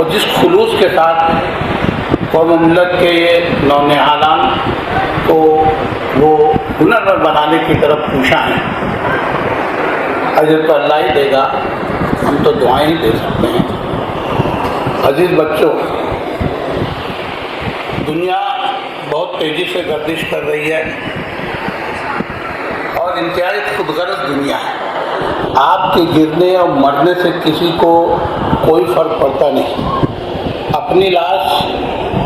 جس خلوص کے ساتھ قوم ملت کے یہ نونہالان کو وہ ہنرمند بنانے کی طرف پوچھا ہے، اجر تو اللہ ہی دے گا، ہم تو دعائیں ہی دے سکتے ہیں۔ عزیز بچوں، دنیا بہت تیزی سے گردش کر رہی ہے اور انتہائی خود غرض دنیا ہے۔ آپ کے گرنے اور مرنے سے کسی کو کوئی فرق پڑتا نہیں۔ اپنی لاش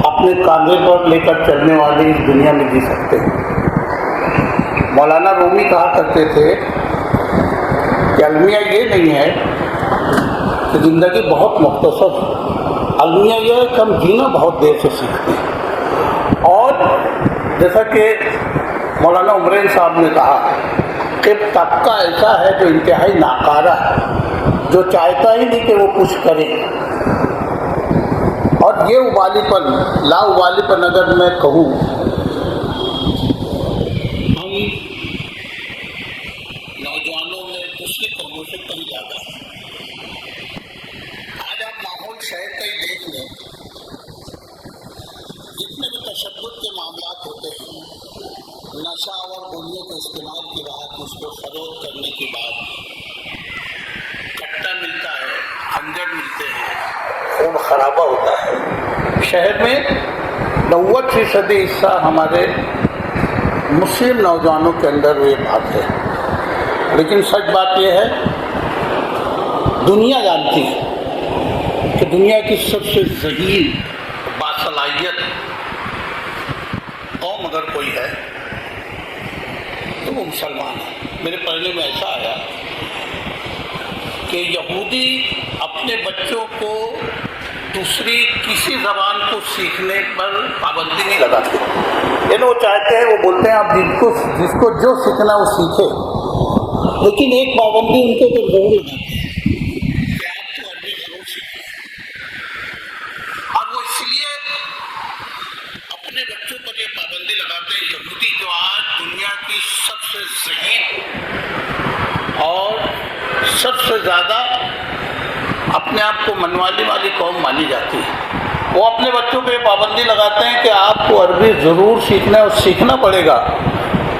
اپنے کاندھے پر لے کر چلنے والے اس دنیا میں جی سکتے ہیں۔ مولانا رومی کہا کرتے تھے کہ المیہ یہ نہیں ہے کہ زندگی بہت مختصر ہے، المیہ یہ ہے کہ ہم جینا بہت دیر سے سیکھتے ہیں۔ اور جیسا کہ مولانا عمرین صاحب نے کہا کہ طبقہ ایسا ہے جو انتہائی ناکارہ ہے، جو چاہتا ہی نہیں کہ وہ کچھ کرے۔ اور یہ ابالی پن، لا ابالی پن اگر میں کہوں، ہم نوجوانوں میں دوسری قوموں سے کم زیادہ ہے۔ آج آپ ماحول شہر کا ہی دیکھ لیں، جتنے بھی تشدد کے معاملات ہوتے ہیں، نشہ اور گولیوں کے استعمال کی بات، اس کو فروغ کرنے کی بات، کٹا ملتا ہے، خنجر ملتے ہیں، خون خرابہ ہوتا ہے۔ شہر میں 90% حصہ ہمارے مسلم نوجوانوں کے اندر یہ بات ہے، لیکن سچ بات یہ ہے دنیا جانتی ہے کہ دنیا کی سب سے ذہین باصلاحیت قوم اگر کوئی ہے تو وہ مسلمان ہے۔ میرے پڑھنے میں ایسا آیا کہ یہودی اپنے بچوں کو دوسری کسی زبان کو سیکھنے پر پابندی نہیں لگاتے، یعنی وہ چاہتے ہیں، وہ بولتے ہیں آپ جس کو جو سیکھنا وہ سیکھے، لیکن ایک پابندی ان کے اوپر ضرور لگاتے ہیں کہ آپ کو عربی ضرور سیکھیں۔ اور وہ اس لیے اپنے بچوں پر یہ پابندی لگاتے ہیں، یہودی جو آج دنیا کی سب سے ذہین اور سب سے زیادہ اپنے آپ کو منوالی والی قوم مانی جاتی ہے، وہ اپنے بچوں پہ پابندی لگاتے ہیں کہ آپ کو عربی ضرور سیکھنا ہے اور سیکھنا پڑے گا،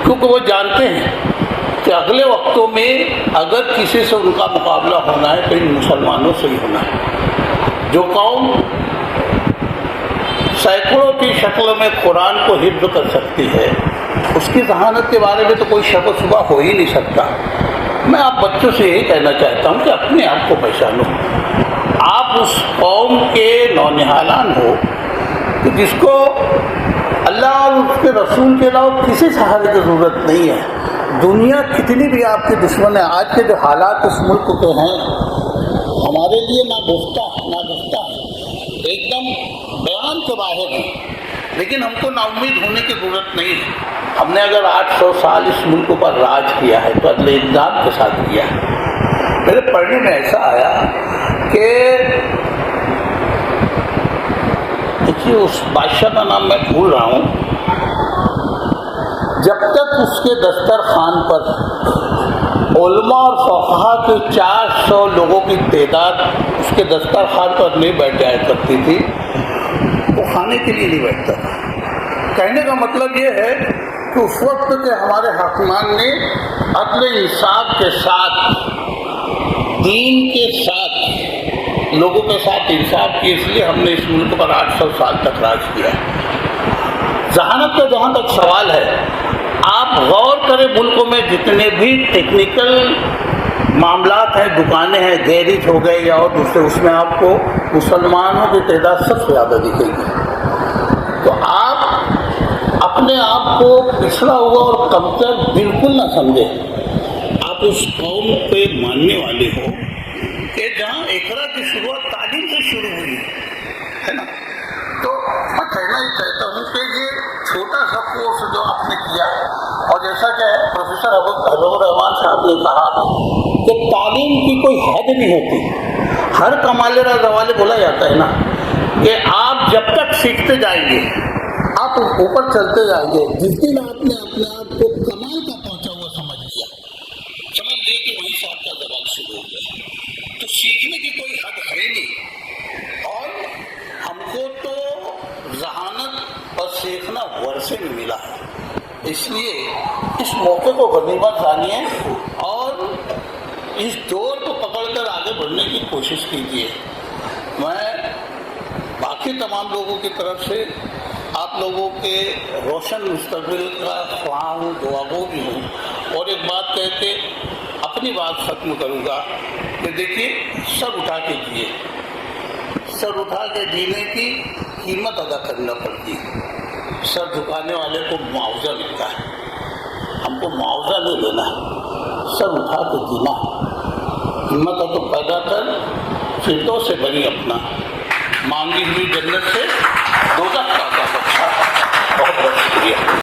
کیونکہ وہ جانتے ہیں کہ اگلے وقتوں میں اگر کسی سے ان کا مقابلہ ہونا ہے تو ان مسلمانوں سے ہی ہونا ہے۔ جو قوم سینکڑوں کی شکل میں قرآن کو حفظ کر سکتی ہے، اس کی ذہانت کے بارے میں تو کوئی شک و شبہ ہو ہی نہیں سکتا۔ میں آپ بچوں سے یہی کہنا چاہتا ہوں کہ اپنے آپ کو پہچانو، آپ اس قوم کے نونہالان ہو کہ جس کو اللہ اور اس کے رسول کے علاوہ کسی سہارے کی ضرورت نہیں ہے۔ دنیا کتنی بھی آپ کے دشمن ہے، آج کے جو حالات اس ملک کے ہیں ہمارے لیے نہ گفتہ ایک دم بیان کے باہر ہے، لیکن ہم کو نا امید ہونے کی ضرورت نہیں ہے۔ ہم نے اگر 800 سال اس ملک پر راج کیا ہے تو عدل انصاف کے ساتھ کیا ہے۔ میرے پڑھنے میں ایسا آیا کہ دیکھیے اس بادشاہ کا نام میں بھول رہا ہوں، جب تک اس کے دسترخوان پر علماء اور فقہا کے 400 لوگوں کی تعداد اس کے دسترخوان پر نہیں بیٹھ جایا کرتی تھی، وہ کھانے کے لیے نہیں بیٹھتا تھا۔ کہنے کا مطلب یہ ہے کہ اس وقت کے ہمارے حاکمان نے عدل انصاف کے ساتھ، دین کے ساتھ، لوگوں کے ساتھ انصاف کی، اس لیے ہم نے اس ملک پر 800 سال تک راج کیا ہے۔ ذہانت کا جہاں تک سوال ہے، آپ غور کریں ملکوں میں جتنے بھی ٹیکنیکل معاملات ہیں، دکانیں ہیں، گیریج ہو گئے یا اور دوسرے، اس میں آپ کو مسلمانوں کی تعداد سب سے زیادہ دکھے گی۔ تو آپ اپنے آپ کو پچھڑا ہوا اور کمتر بالکل نہ سمجھیں۔ آپ اس قوم پہ ماننے والے ہو کہ جہاں اقرا کی شروعات تعلیم سے شروع ہوئی ہے نا، تو میں کہنا ہی چاہتا ہوں کہ یہ چھوٹا سا کورس جو آپ نے کیا، اور جیسا کہ پروفیسر حبیب الرحمان صاحب نے کہا کہ تعلیم کی کوئی حد نہیں ہوتی، ہر کمال را زوال بولا جاتا ہے نا، کہ آپ جب تک سیکھتے جائیں گے، آپ اوپر چلتے جائیں گے، جس دن آپ نے اپنے آپ کو کمال کا پہنچا ہوا سمجھ لیا کہ وہی سے آپ کا زوال شروع ہو گیا، تو سیکھنے کی کوئی حد ہے نہیں۔ اور کو تو ذہانت اور سیکھنا ورثے میں ملا ہے، اس لیے اس موقع کو غنیمت جانیے اور اس دور کو پکڑ کر آگے بڑھنے کی کوشش کیجیے۔ میں باقی تمام لوگوں کی طرف سے آپ لوگوں کے روشن مستقبل کا خواہاں ہوں، دعاگو بھی ہوں، اور ایک بات کہہ کے اپنی بات ختم کروں گا کہ دیکھیے، سر اٹھا کے جیے، سر اٹھا کے جینے کی قیمت ادا کرنا پڑتی ہے۔ سر جھکانے والے کو معاوضہ ملتا ہے، ہم کو معاوضہ نہیں لینا ہے، سر اٹھا کے جینا ہے۔ ہمت تو پیدا کر، فردوں سے بنی اپنا، مانگی ہوئی جنت سے دوزخ کا بخشا۔ بہت بہت شکریہ۔